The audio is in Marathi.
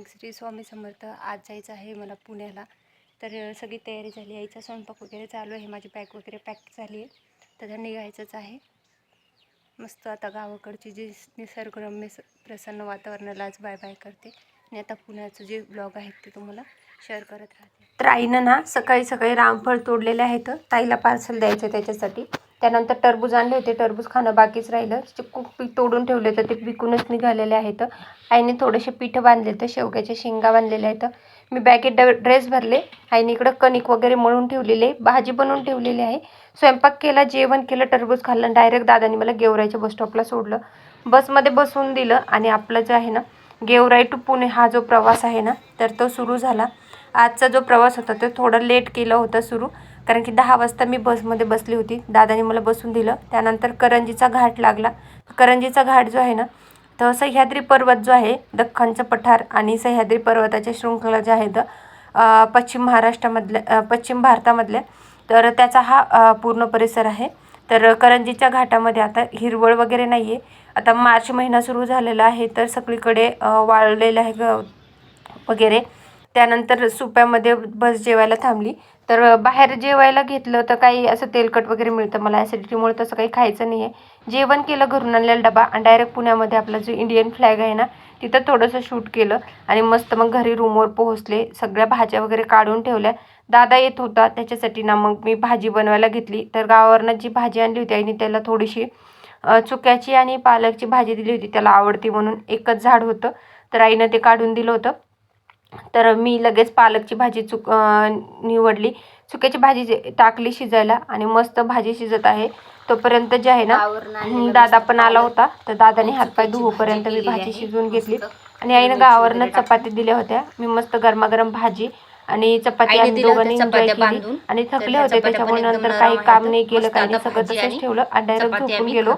श्री स्वामी समर्थ. आज जायचं आहे मला पुण्याला. तर सगळी तयारी झाली, यायचा स्वयंपाक वगैरे चालू आहे, माझी बॅग वगैरे पॅक झाली आहे. तर निघायचंच आहे. मस्त आता गावाकडची जी निसर्गरम्य प्रसन्न वातावरणाला आज बाय बाय करते. आणि आता पुण्याचं जे ब्लॉग आहेत ते तुम्हाला शेअर करत राहते. तर आईनं ना सकाळी सकाळी रामफळ तोडलेले आहेत, ताईला पार्सल द्यायचं त्याच्यासाठी. त्यानंतर टरबूज आणले होते, टरबूज खाणं बाकीच राहिलं. चिक्कू तोडून ठेवले तर ते विकूनच निघालेले आहेत. आईने थोडेसे पीठ बांधले तर शेवग्याच्या शेंगा बांधलेल्या आहेत. मी बॅगेत ड्रेस भरले. आईने इकडं कणिक वगैरे मळून ठेवलेले, भाजी बनवून ठेवलेली आहे. स्वयंपाक केला, जेवण केलं, टरबूज खाल्लं. डायरेक्ट दादानी मला गेवराईच्या बस स्टॉपला सोडलं, बसमध्ये बसवून दिलं. आणि आपलं जे आहे ना गेवराई टू पुणे हा जो प्रवास आहे ना तर तो सुरू झाला. आजचा जो प्रवास होता तो थोडा लेट केला होता सुरू, कारण की 10 वाजता मी बसमध्ये बसली होती. दादाने मला बसून दिलं. त्यानंतर करंजीचा घाट लागला. करंजीचा घाट जो आहे ना तर सह्याद्री पर्वत जो आहे, दख्खनचं पठार आणि सह्याद्री पर्वताच्या शृंखला ज्या आहेत पश्चिम भारतामधल्या, तर त्याचा हा पूर्ण परिसर आहे. तर करंजीच्या घाटामध्ये आता हिरवळ वगैरे नाही आहे. आता मार्च महिना सुरू झालेला आहे, तर सगळीकडे वाळलेलं आहे वगैरे. त्यानंतर सुप्यामध्ये बस जेवायला थांबली. तर बाहेर जेवायला घेतलं तर काही असं तेलकट वगैरे मिळतं. मला ॲसिडिटीमुळे तसं काही खायचं नाही आहे. जेवण केलं, घरून आणलेला डबा, आणि डायरेक्ट पुण्यामध्ये आपला जो इंडियन फ्लॅग आहे ना तिथं थोडंसं शूट केलं. आणि मस्त मग घरी रूमवर पोहोचले. सगळ्या भाज्या वगैरे काढून ठेवल्या. दादा येत होता त्याच्यासाठी ना मग मी भाजी बनवायला घेतली. तर गावावरनं जी भाजी आणली होती आईने त्याला थोडीशी चुक्याची आणि पालकची भाजी दिली होती, त्याला आवडती म्हणून. एकच झाड होतं तर आईनं ते काढून दिलं होतं. तर मी लगेच पालकची भाजी निवडली. चुक्याची भाजी टाकली शिजायला आणि मस्त भाजी शिजत आहे. तोपर्यंत जे आहे ना दादा पण आला होता. तर दादाने हातपाय धुवोपर्यंत मी भाजी शिजवून घेतली. आणि आईनं गावावरनं चपाती दिल्या होत्या. मी मस्त गरमागरम भाजी आणि चपाती आम्ही दोघांनी एन्जॉय केली. आणि थकले होते त्याच्यामुळे नंतर काही काम नाही केलं, काही नाही, सगळं तसंच ठेवलं आणि डायरेक्ट झोपून गेलो.